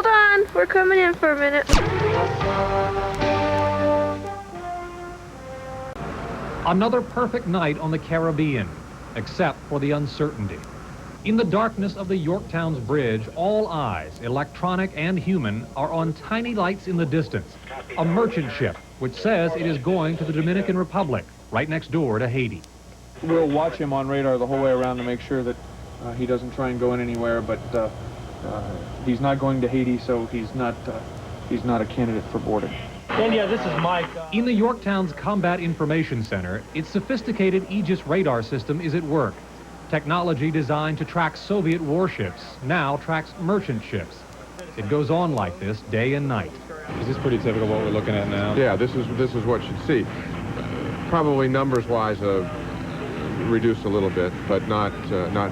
Hold on, we're coming in for a minute. Another perfect night on the Caribbean, except for the uncertainty. In the darkness of the Yorktown's bridge, all eyes, electronic and human, are on tiny lights in the distance. A merchant ship, which says it is going to the Dominican Republic, right next door to Haiti. We'll watch him on radar the whole way around to make sure that he doesn't try and go in anywhere, but he's not going to Haiti, so he's not a candidate for boarding. India, this is Mike. In the Yorktown's Combat Information Center, its sophisticated Aegis radar system is at work. Technology designed to track Soviet warships now tracks merchant ships. It goes on like this day and night. Is this pretty typical what we're looking at now? Yeah, this is what you see. Probably numbers-wise reduced a little bit, but not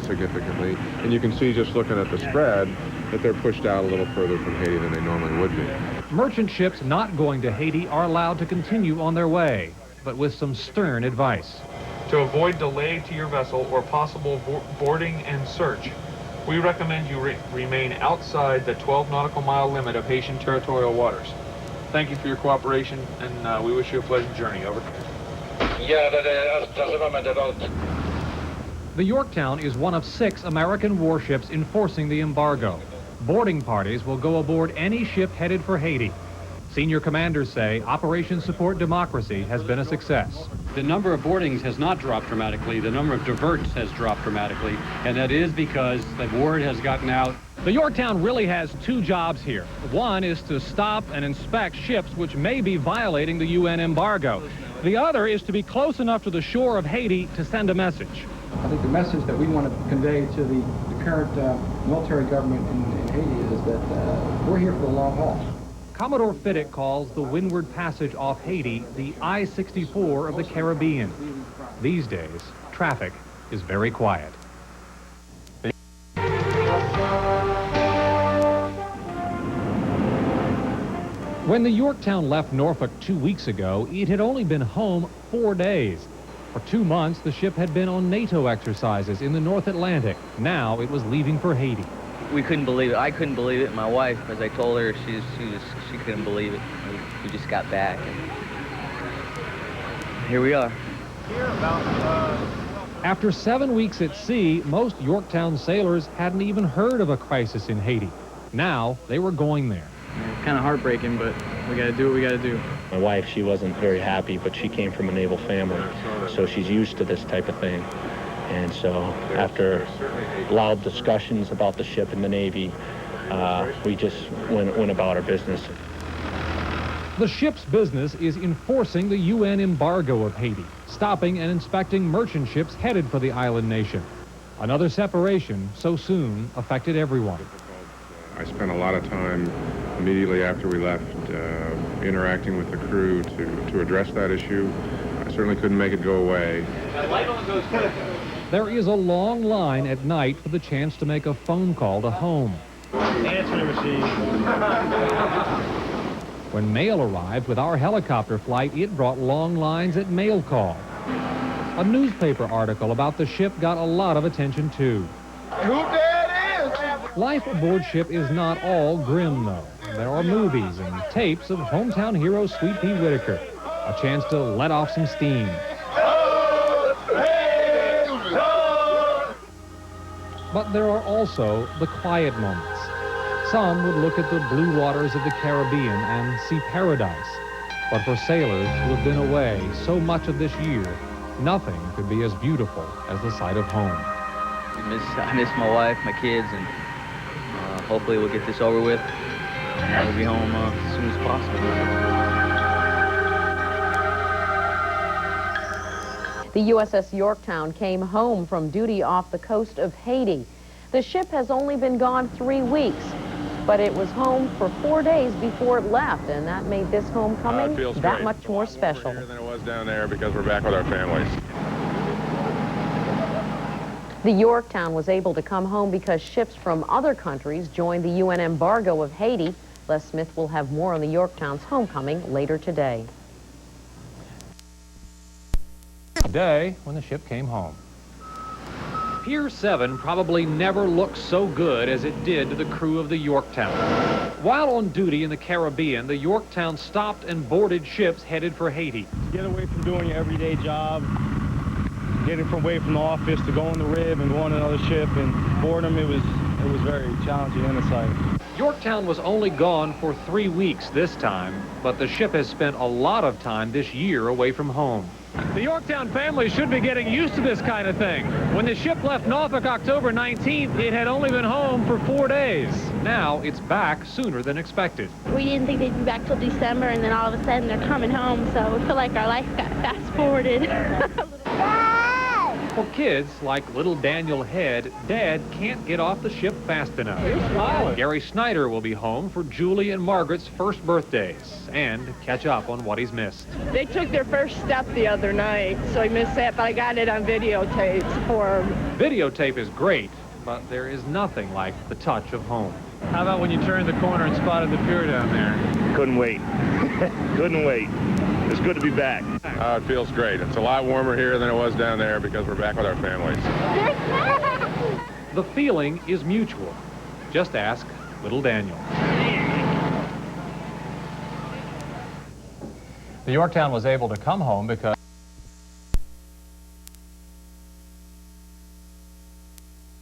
significantly. And you can see just looking at the spread that they're pushed out a little further from Haiti than they normally would be. Merchant ships not going to Haiti are allowed to continue on their way, but with some stern advice. To avoid delay to your vessel or possible boarding and search, we recommend you remain outside the 12 nautical mile limit of Haitian territorial waters. Thank you for your cooperation, and we wish you a pleasant journey. Over. The Yorktown is one of 6 American warships enforcing the embargo. Boarding parties will go aboard any ship headed for Haiti. Senior commanders say Operation Support Democracy has been a success. The number of boardings has not dropped dramatically. The number of diverts has dropped dramatically, and that is because the word has gotten out. The Yorktown really has 2 jobs here. One is to stop and inspect ships which may be violating the UN embargo. The other is to be close enough to the shore of Haiti to send a message. I think the message that we want to convey to the current military government in Haiti is that we're here for the long haul. Commodore Fiddick calls the windward passage off Haiti the I-64 of the Caribbean. These days, traffic is very quiet. When the Yorktown left Norfolk 2 weeks ago, it had only been home 4 days. For 2 months, the ship had been on NATO exercises in the North Atlantic. Now it was leaving for Haiti. We couldn't believe it. I couldn't believe it. My wife, as I told her, she couldn't believe it. We just got back, and here we are. After 7 weeks at sea, most Yorktown sailors hadn't even heard of a crisis in Haiti. Now they were going there. It's kind of heartbreaking, but we got to do what we got to do. My wife, she wasn't very happy, but she came from a naval family, so she's used to this type of thing. And so after loud discussions about the ship and the Navy, we just went about our business. The ship's business is enforcing the UN embargo of Haiti, stopping and inspecting merchant ships headed for the island nation. Another separation so soon affected everyone. I spent a lot of time immediately after we left interacting with the crew to address that issue. I certainly couldn't make it go away. There is a long line at night for the chance to make a phone call to home. Answering machine. When mail arrived with our helicopter flight, it brought long lines at mail call. A newspaper article about the ship got a lot of attention too. Life aboard ship is not all grim, though. There are movies and tapes of hometown hero Sweet Pea Whitaker, a chance to let off some steam. But there are also the quiet moments. Some would look at the blue waters of the Caribbean and see paradise. But for sailors who have been away so much of this year, nothing could be as beautiful as the sight of home. I miss my wife, my kids, and hopefully we'll get this over with, and we'll be home as soon as possible. The USS Yorktown came home from duty off the coast of Haiti. The ship has only been gone 3 weeks, but it was home for 4 days before it left, and that made this homecoming that much more special. More here than it was down there because we're back with our families. The Yorktown was able to come home because ships from other countries joined the UN embargo of Haiti. Les Smith will have more on the Yorktown's homecoming later today. A day when the ship came home. Pier 7 probably never looked so good as it did to the crew of the Yorktown. While on duty in the Caribbean, the Yorktown stopped and boarded ships headed for Haiti. Get away from doing your everyday job, getting away from the office to go on the rib and go on another ship and board them, it was very challenging and exciting. Yorktown was only gone for 3 weeks this time, but the ship has spent a lot of time this year away from home. The Yorktown family should be getting used to this kind of thing. When the ship left Norfolk October 19th, it had only been home for 4 days. Now it's back sooner than expected. We didn't think they'd be back till December, and then all of a sudden they're coming home, so we feel like our life got fast-forwarded. For kids like little Daniel Head, Dad can't get off the ship fast enough. Gary Snyder will be home for Julie and Margaret's first birthdays and catch up on what he's missed. They took their first step the other night, so I missed that, but I got it on videotape for them. Videotape is great, but there is nothing like the touch of home. How about when you turned the corner and spotted the pier down there? Couldn't wait. Couldn't wait. It's good to be back. It feels great. It's a lot warmer here than it was down there because we're back with our families. The feeling is mutual. Just ask little Daniel. The Yorktown was able to come home because